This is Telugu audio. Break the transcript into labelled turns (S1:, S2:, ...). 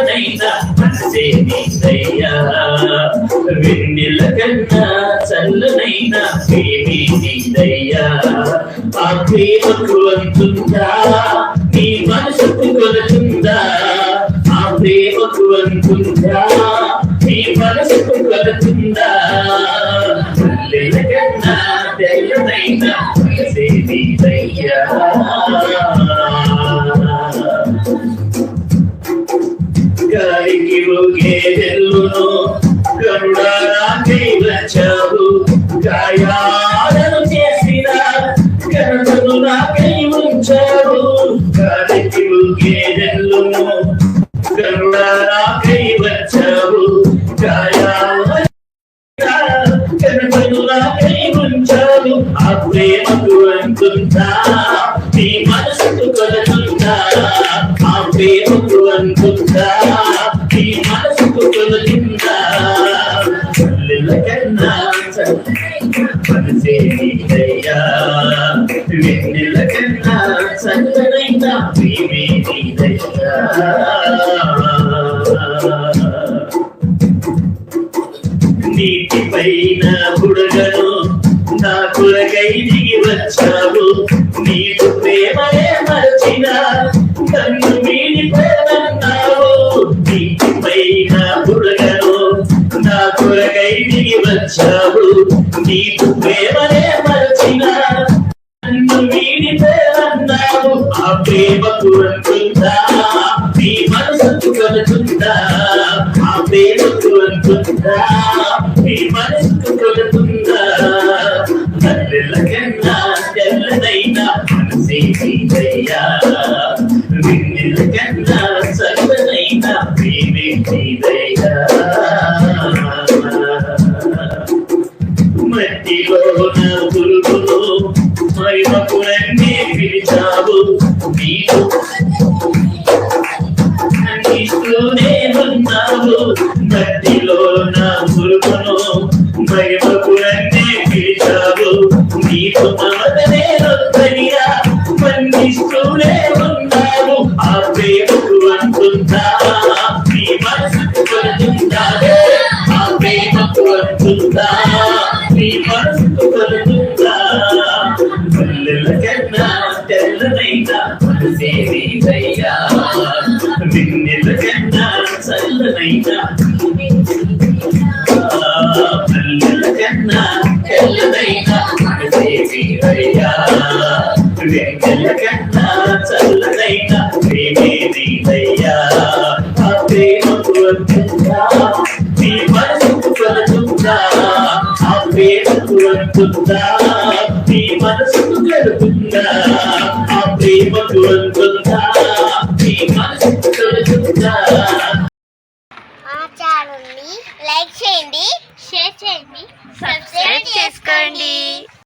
S1: చల్లనైనా మనసే నీదయ్యా వెన్నెల కన్నా చల్లనైనా ప్రేమే నీదయ్యా ఆ ప్రేమకు అంతుందా నీ మనసుకు కొలుతుందా ఆ ప్రేమకు అంతుందా నీ మనసుకు కొలుతుందా వెన్నెల కన్నా చల్లనైనా మనసే నీదయ్యా గాలికి ఊగే వెల్లును గరుడా నాకై వచ్చావు గాయాలను చేసిన కరుణను నాకై ఉంచావు గాలికి ఊగే వెల్లును గరుడా నాకై వచ్చావు గాయాలను కరుణను నాకై ఉంచావు ఆ ప్రేమకు అంతుందా నీ మనసుకు కొలుతుందా ఆ ప్రేమకు అంతుందా నీ మనసుకు కొలుతుందా వెన్నెల కన్నా మనసే నీదయ్యా వెన్నెల కన్నా చల్లనైనా ప్రేమే నీదయ్యా నీటిపైన బుడగను నా కొరకై దిగి వచ్చావు నీకు ప్రేమనే మరచిన కన్ను వీడిపోనన్నావు నీటిపైన బుడగను నా కొరకై దిగి వచ్చావు నీకు ప్రేమనే మరచిన కన్ను వీడిపోనన్నావు ఆ ప్రేమకు అంటుందా నీ మనసుకు కొలుతుందా ఆ ప్రేమకు అంటుందా నీ మనసుకు కొలుతుందా వెన్నెల కన్నా చల్లనైనా మనసే నీదయ్యా వెన్నెల కన్నా చల్లనైనా ప్రేమే నీదయ్యా మట్టిలోన పురుగును మహిమకులన్నీ పిలిచావు నీవు ఇస్తూనే ఉన్నావు మట్టిలోన పురుగును మహిమకులన్నీ పిలిచావు నీకు మమతనే రొద్దనిగా మన్నిస్తూనే ఉన్నావు ఆ ప్రేమకు అంటుందా నీ మనసుకు కొలుతుందా ఆ ప్రేమకు అంటుందా నీ మనసుకు కొలుతుందా వెన్నెల కన్నా తెల్లనైనా మనసే నీదయ్యా వెన్నెల కన్నా చల్లనైనా వెన్నెల కన్నా తెల్లనైనా మనసే నీదయ్యా వెన్నెల కన్నా చల్లనైనా ప్రేమే నీదయ్యా ఆ ప్రేమకు అంతుందా నీ మనసుకు కొలుతుందా ఆ ప్రేమకు అంతుందా నీ మనసుకు కలుగుతుందా ఆ ప్రేమకు అంతుందా